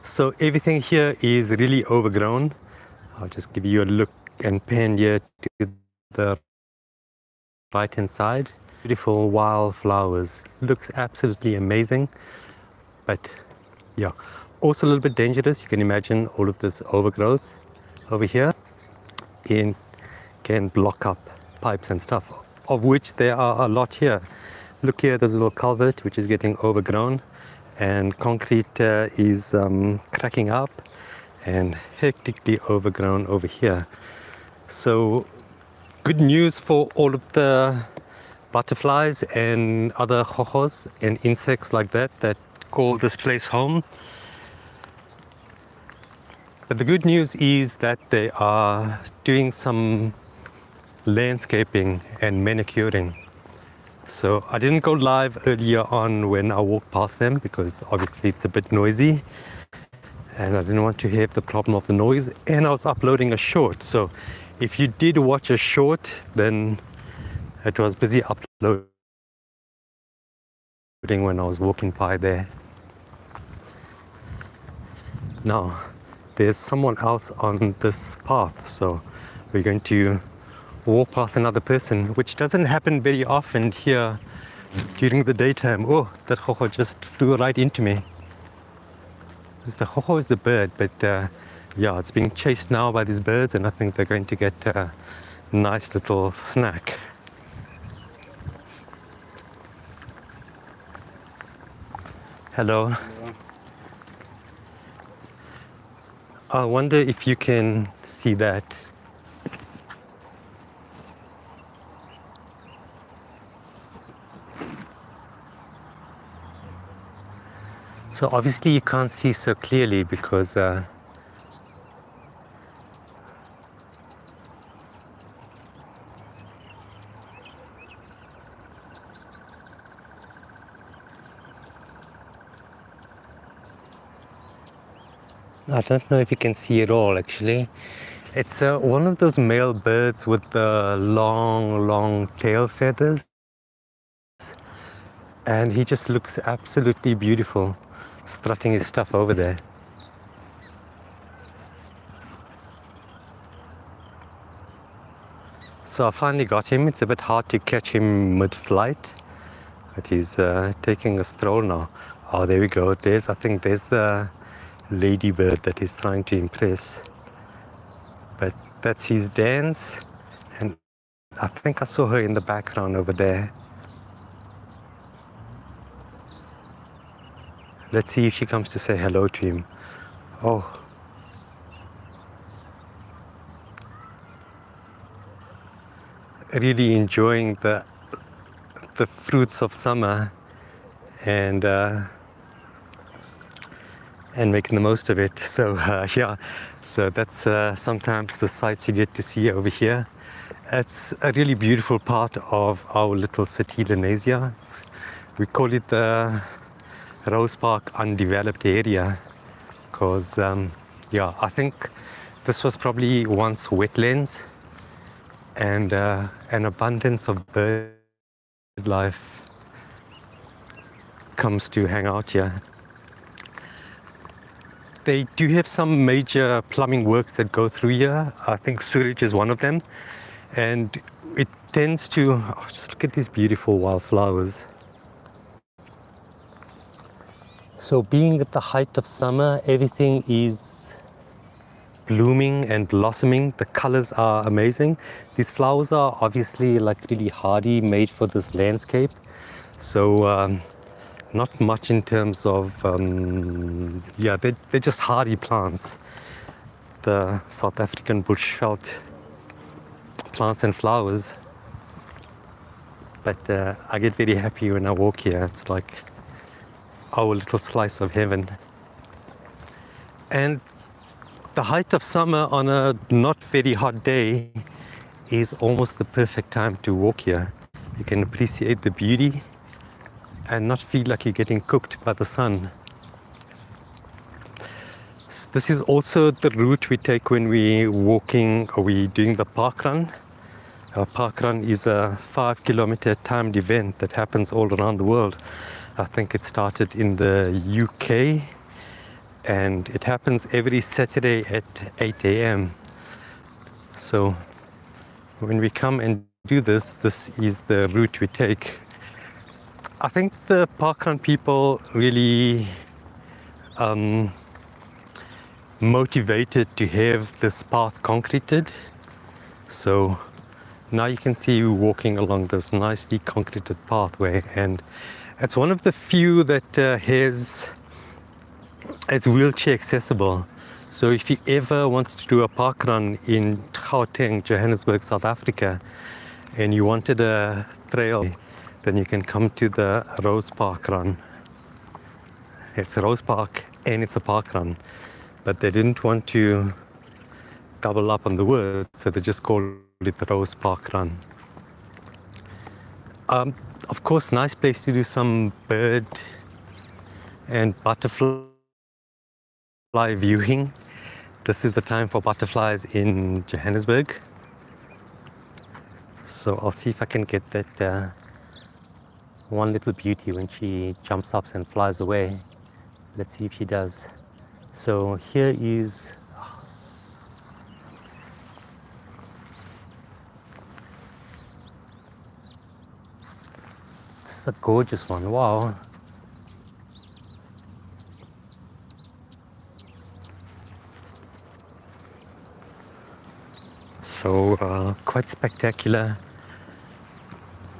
So everything here is really overgrown. I'll just give you a look and pan here to the right hand side. Beautiful wildflowers. Looks absolutely amazing. But yeah, also a little bit dangerous. You can imagine all of this overgrowth over here can block up pipes and stuff, of which there are a lot here. Look here, there's a little culvert which is getting overgrown, and concrete is cracking up and hectically overgrown over here. So good news for all of the butterflies and other hojos and insects like that call this place home. But the good news is that they are doing some landscaping and manicuring. So I didn't go live earlier on when I walked past them because obviously it's a bit noisy and I didn't want to have the problem of the noise, and I was uploading a short. So if you did watch a short, then it was busy uploading when I was walking by there. Now there's someone else on this path, so we're going to walk past another person, which doesn't happen very often here during the daytime. Oh, that hoho just flew right into me. The hoho is the bird, but yeah, it's being chased now by these birds, and I think they're going to get a nice little snack. Hello. Hello. I wonder if you can see that. So obviously you can't see so clearly because I don't know if you can see it all actually. It's one of those male birds with the long tail feathers, and he just looks absolutely beautiful strutting his stuff over there. So I finally got him. It's a bit hard to catch him mid-flight, but he's taking a stroll now. Oh, there we go. I think there's the ladybird that he's trying to impress. But that's his dance, and I think I saw her in the background over there. Let's see if she comes to say hello to him. Oh. Really enjoying the fruits of summer and making the most of it. So yeah, so that's sometimes the sights you get to see over here. It's a really beautiful part of our little city, Lenasia. We call it the Rose Park undeveloped area because yeah, I think this was probably once wetlands, and an abundance of bird life comes to hang out here. They do have some major plumbing works that go through here. I think sewage is one of them, and it tends to just look at these beautiful wildflowers. So being at the height of summer, everything is blooming and blossoming. The colors are amazing. These flowers are obviously like really hardy, made for this landscape. So not much in terms of, yeah, they're just hardy plants. The South African bushveld plants and flowers. But I get very happy when I walk here. It's like our little slice of heaven. And the height of summer on a not very hot day is almost the perfect time to walk here. You can appreciate the beauty and not feel like you're getting cooked by the sun. This is also the route we take when we're walking or we're doing the park run. Our park run is a 5-kilometer timed event that happens all around the world. I think it started in the UK and it happens every Saturday at 8 a.m. So when we come and do this, this is the route we take. I think the parkrun people really motivated to have this path concreted. So now you can see you walking along this nicely concreted pathway, and it's one of the few that it's wheelchair accessible. So if you ever want to do a parkrun in Gauteng, Johannesburg, South Africa, and you wanted a trail, then you can come to the Rose Park Run. It's Rose Park and it's a park run, but they didn't want to double up on the word, so they just called it the Rose Park Run. Of course, nice place to do some bird and butterfly viewing. This is the time for butterflies in Johannesburg. So I'll see if I can get that one little beauty when she jumps up and flies away. Let's see if she does. So here is this is a gorgeous one. Wow. So quite spectacular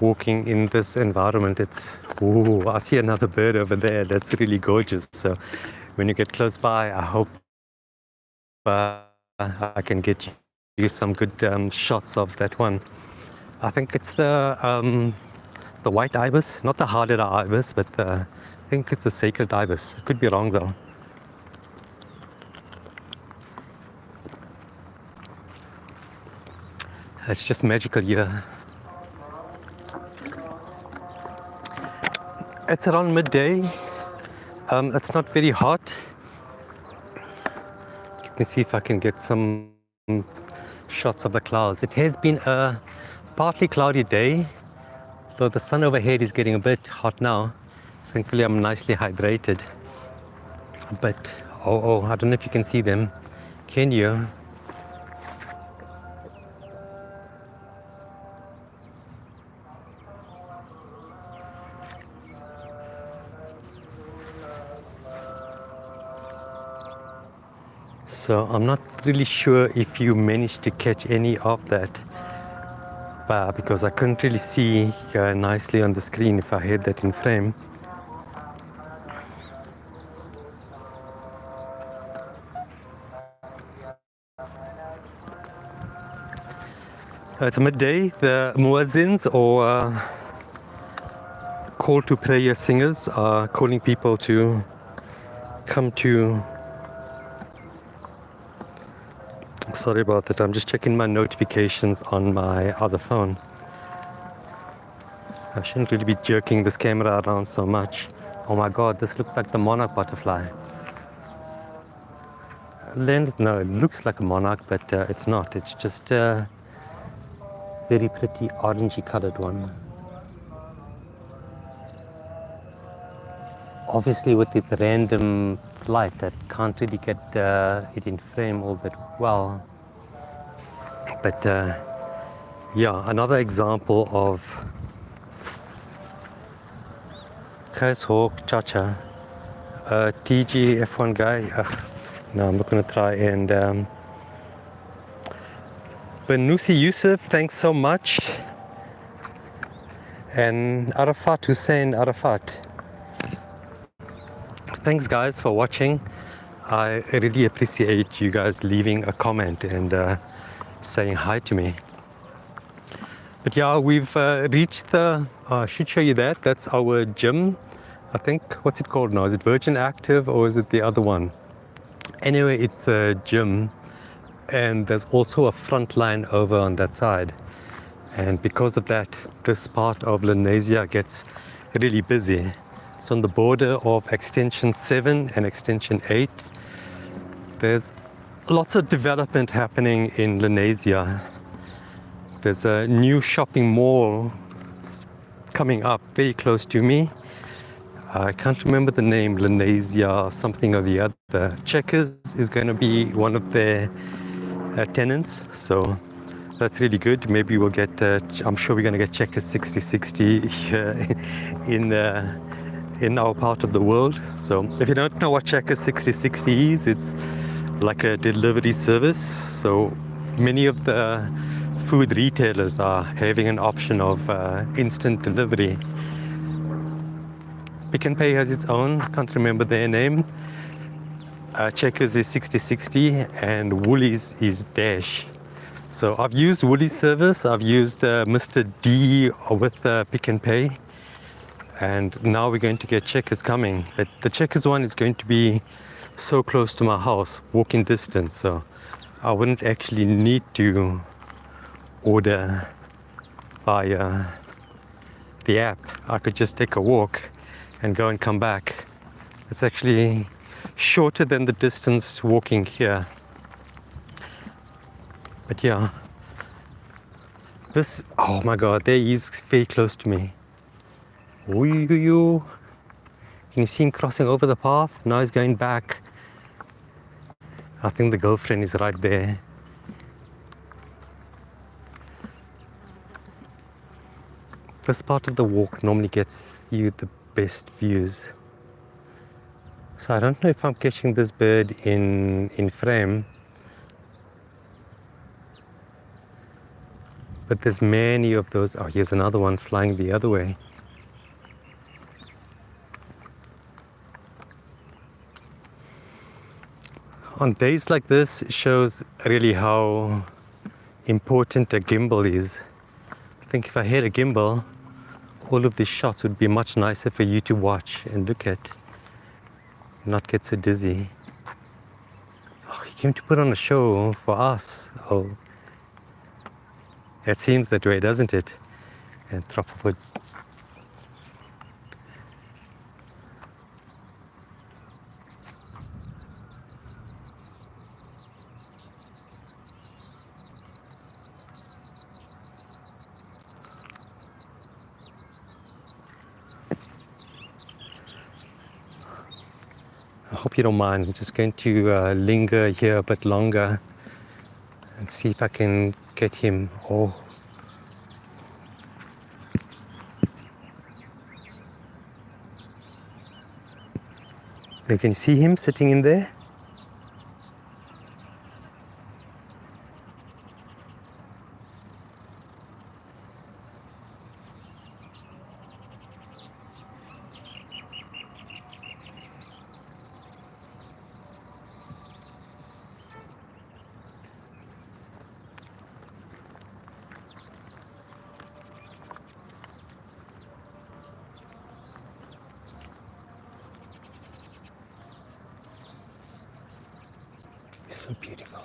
walking in this environment. It's, oh, I see another bird over there. That's really gorgeous. So when you get close by, I hope I can get you some good shots of that one. I think it's the white ibis, not the harder ibis, but I think it's the sacred ibis. I could be wrong though. It's just magical here. It's around midday. It's not very hot. Let me see if I can get some shots of the clouds. It has been a partly cloudy day, though the sun overhead is getting a bit hot now. Thankfully I'm nicely hydrated. But oh, I don't know if you can see them. Can you? So I'm not really sure if you managed to catch any of that, because I couldn't really see nicely on the screen if I had that in frame. It's midday. The muezzins, or call to prayer singers, are calling people to come to. Sorry about that, I'm just checking my notifications on my other phone. I shouldn't really be jerking this camera around so much. Oh my god, this looks like the monarch butterfly. No, it looks like a monarch, but it's not. It's just a very pretty orangey colored one. Obviously with this random light, I can't really get it in frame all that well. But yeah, another example of Kuishawk Chacha, TG F1 guy. No, I'm not going to try. And Benusi Yusuf, thanks so much. And Arafat Hussein Arafat. Thanks guys for watching. I really appreciate you guys leaving a comment and saying hi to me. But yeah, we've reached the, I should show you that. That's our gym. I think, what's it called now? Is it Virgin Active or is it the other one? Anyway, it's a gym, and there's also a front line over on that side. And because of that, this part of Lenasia gets really busy. It's on the border of Extension 7 and Extension 8. There's lots of development happening in Lenasia. There's a new shopping mall coming up very close to me. I can't remember the name, Lenasia something or the other. Checkers is going to be one of their tenants, so that's really good. Maybe we'll get, I'm sure we're going to get Checkers 6060 here in our part of the world. So if you don't know what Checkers 6060 is, it's like a delivery service. So many of the food retailers are having an option of instant delivery. Pick n Pay has its own, can't remember their name. Checkers is 6060 and Woolies is Dash. So I've used Woolies service, I've used Mr. D with Pick n Pay, and now we're going to get Checkers coming. The Checkers one is going to be so close to my house, walking distance, so I wouldn't actually need to order via the app. I could just take a walk and go and come back. It's actually shorter than the distance walking here. But yeah, this, oh my god, there he is very close to me. Ooh, can you see him crossing over the path? Now he's going back. I think the girlfriend is right there. This part of the walk normally gets you the best views. So I don't know if I'm catching this bird in frame, but there's many of those. Oh, here's another one flying the other way. On days like this, it shows really how important a gimbal is. I think if I had a gimbal, all of these shots would be much nicer for you to watch and look at, not get so dizzy. Oh, he came to put on a show for us. Oh, it seems that way, doesn't it? And Tropwood. I hope you don't mind. I'm just going to linger here a bit longer and see if I can get him. Oh, you can see him sitting in there. So beautiful.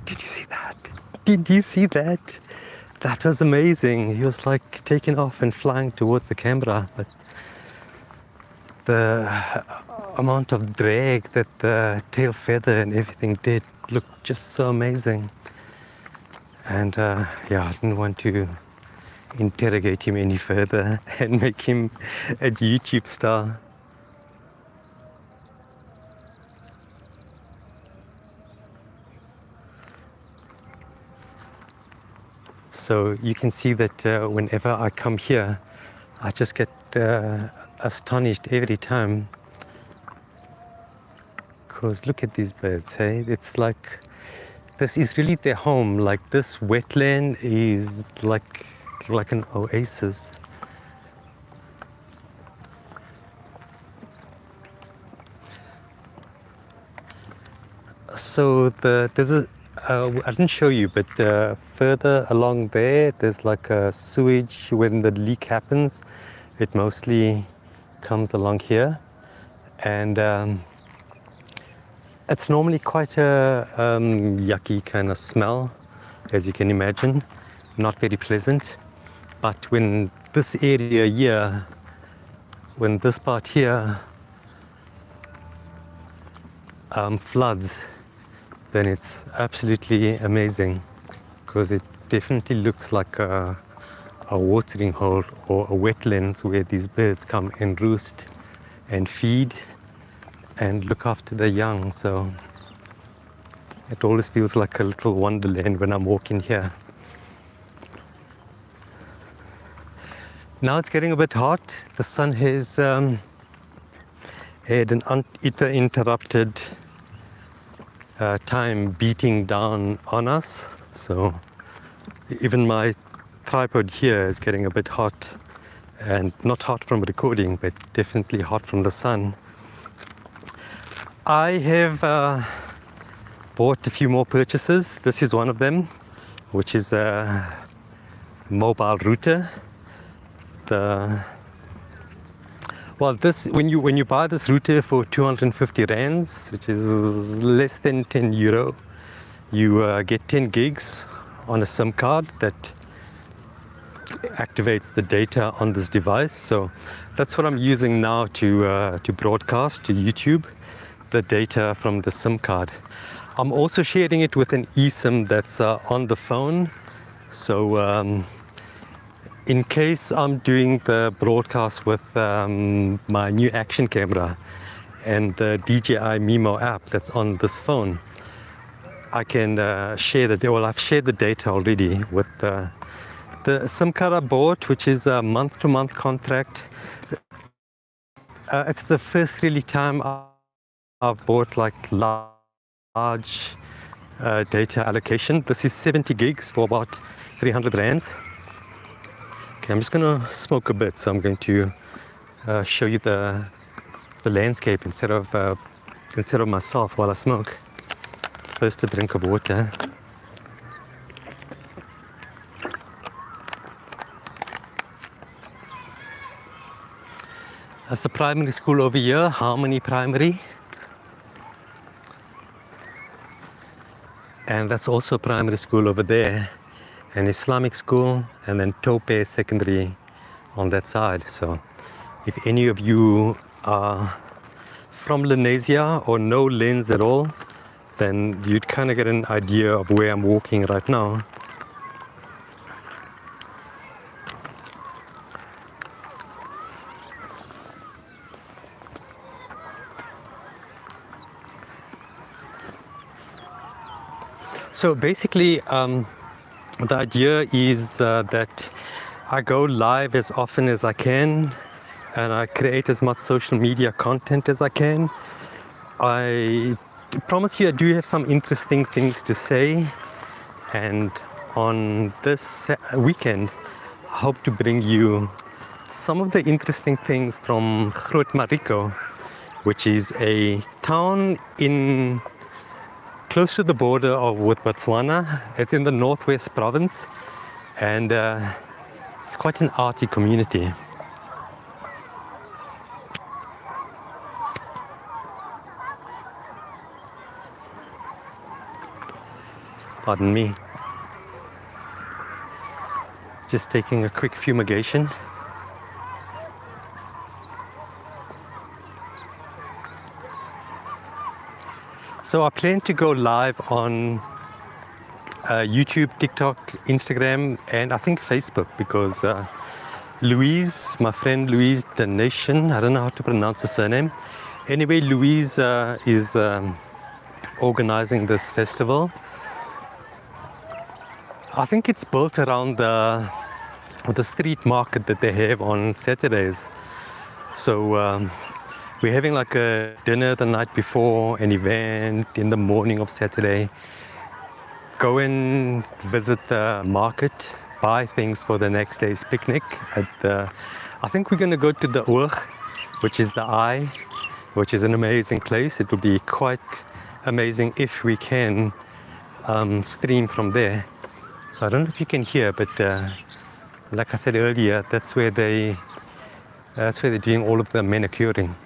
Did you see that? Did you see that? That was amazing. He was like taking off and flying towards the camera, but the amount of drag that the tail feather and everything did looked just so amazing. And yeah, I didn't want to interrogate him any further and make him a YouTube star. So you can see that whenever I come here, I just get astonished every time. Because look at these birds, hey? It's like, this is really their home. Like this wetland is like an oasis. So there's I didn't show you, but further along there, there's like a sewage. When the leak happens, it mostly comes along here, and it's normally quite a yucky kind of smell, as you can imagine, not very pleasant. But when this area here, when this part here floods, then it's absolutely amazing, because it definitely looks like a watering hole or a wetlands where these birds come and roost and feed and look after the young. So it always feels like a little wonderland when I'm walking here. Now it's getting a bit hot. The sun has had an uninterrupted time beating down on us. So even my tripod here is getting a bit hot, and not hot from recording, but definitely hot from the sun. I have bought a few more purchases. This is one of them, which is a mobile router. When you buy this router for 250 rands, which is less than 10 euro, you get 10 gigs on a SIM card that activates the data on this device. So that's what I'm using now to broadcast to YouTube, the data from the SIM card. I'm also sharing it with an eSIM that's on the phone. So in case I'm doing the broadcast with my new action camera and the DJI Mimo app that's on this phone, I can share the data. Well, I've shared the data already with the SIM card I bought, which is a month-to-month contract. It's the first really time I've bought like large data allocation. This is 70 gigs for about 300 rands. Okay, I'm just gonna smoke a bit, so I'm going to show you the landscape instead of myself while I smoke. First, a drink of water. That's a primary school over here, Harmony Primary. And that's also a primary school over there, an Islamic school, and then Tope Secondary on that side. So if any of you are from Lenasia or know Lens at all, then you'd kind of get an idea of where I'm walking right now. So basically, the idea is that I go live as often as I can, and I create as much social media content as I can. I promise you I do have some interesting things to say, and on this weekend I hope to bring you some of the interesting things from Groot Marico, which is a town in close to the border with Botswana. It's in the Northwest Province, and it's quite an arty community. Pardon me. Just taking a quick fumigation. So I plan to go live on YouTube, TikTok, Instagram, and I think Facebook, because Louise, my friend Louise Donation, I don't know how to pronounce the surname. Anyway, Louise is organizing this festival. I think it's built around the street market that they have on Saturdays. So we're having like a dinner the night before, an event in the morning of Saturday. Go and visit the market, buy things for the next day's picnic. I think we're going to go to the Oog, which is the eye, which is an amazing place. It will be quite amazing if we can stream from there. So I don't know if you can hear, but like I said earlier, that's where they're doing all of the manicuring.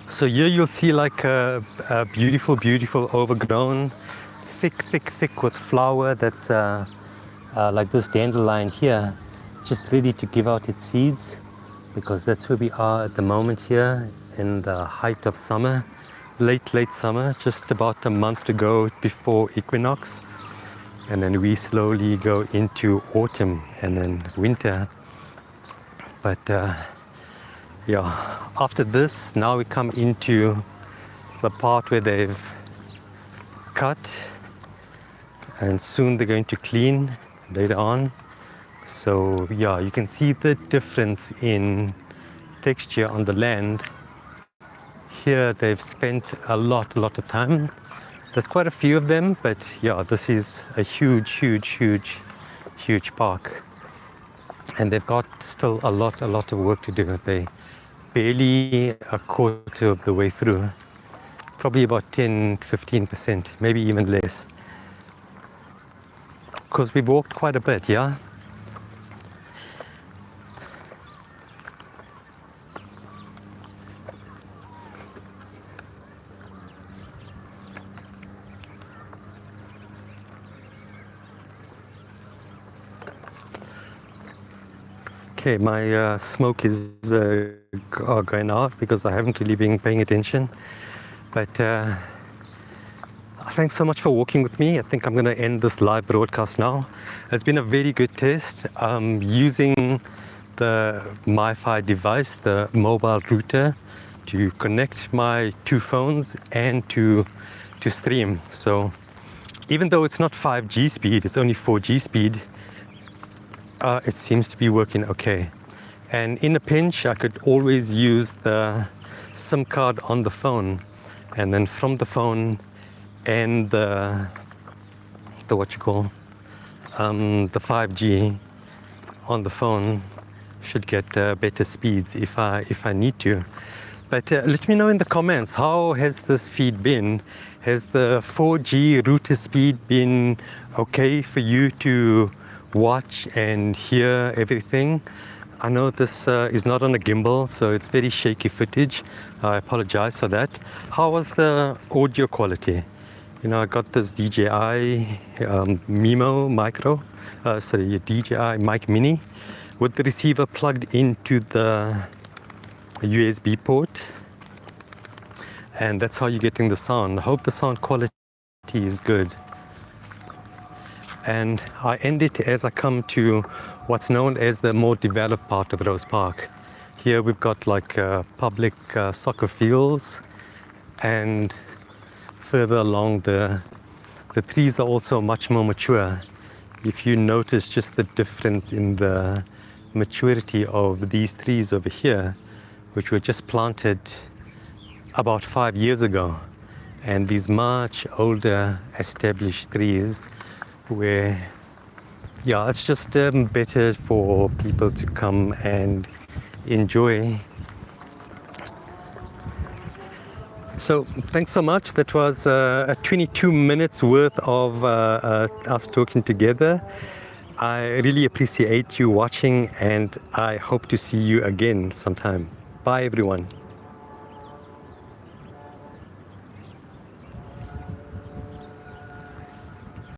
So here you'll see like a beautiful, beautiful overgrown, thick with flower that's like this dandelion here, just ready to give out its seeds, because that's where we are at the moment here in the height of summer, late summer, just about a month to go before equinox. And then we slowly go into autumn and then winter. But yeah, after this, now we come into the part where they've cut, and soon they're going to clean later on. So yeah, you can see the difference in texture on the land. Here they've spent a lot of time. There's quite a few of them, but yeah, this is a huge park. And they've got still a lot of work to do. They barely a quarter of the way through. Probably about 10-15%, maybe even less. Because we've walked quite a bit, yeah? Okay, my smoke is going out because I haven't really been paying attention. But thanks so much for walking with me. I think I'm going to end this live broadcast now. It's been a very good test using the MiFi device, the mobile router, to connect my two phones and to stream. So even though it's not 5G speed, it's only 4G speed, it seems to be working okay. And in a pinch, I could always use the SIM card on the phone, and then from the phone and the 5G on the phone should get better speeds if I need to. But let me know in the comments, how has this feed been? Has the 4G router speed been okay for you to watch and hear everything? I know this is not on a gimbal, so it's very shaky footage. I apologize for that. How was the audio quality? You know, I got this DJI Mimo Micro, DJI Mic Mini with the receiver plugged into the USB port. And that's how you're getting the sound. I hope the sound quality is good. And I end it as I come to what's known as the more developed part of Rose Park. Here we've got like public soccer fields, and further along the trees are also much more mature. If you notice just the difference in the maturity of these trees over here, which were just planted about 5 years ago, and these much older established trees where, yeah, it's just better for people to come and enjoy. So thanks so much. That was 22 minutes worth of us talking together. I really appreciate you watching, and I hope to see you again sometime. Bye everyone.